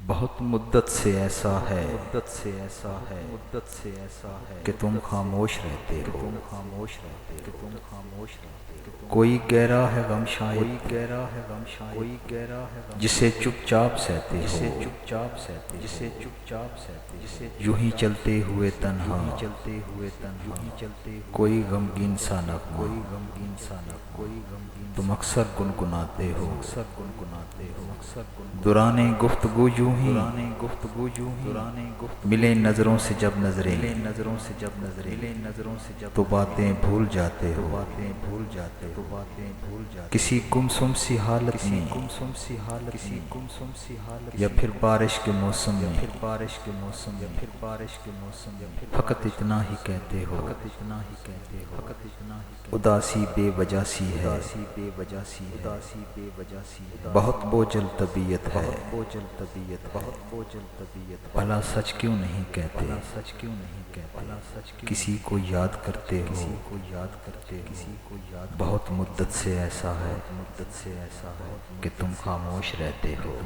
بہت مدت سے ایسا ہے کہ تم خاموش رہتے ہو، کوئی گہرا ہے غم شاید جسے چپ چاپ سہتے ہو، یوں ہی چلتے ہوئے تنہا کوئی غمگین سا نغمہ تم اکثر گنگناتے ہو، دوران گفتگو یوں ہی ملے نظروں سے جب نظریں تو باتیں بھول جاتے ہو، کسی گمسم سی حالت میں یا پھر بارش کے موسم میں فقط اتنا ہی کہتے ہو، اداسی بے وجہ سی ہے، بہت بوجھل طبیعت ہے، بھلا سچ کیوں نہیں کہتے، کسی کو یاد کرتے ہو، بہت مدت سے ایسا ہے کہ تم خاموش رہتے ہو۔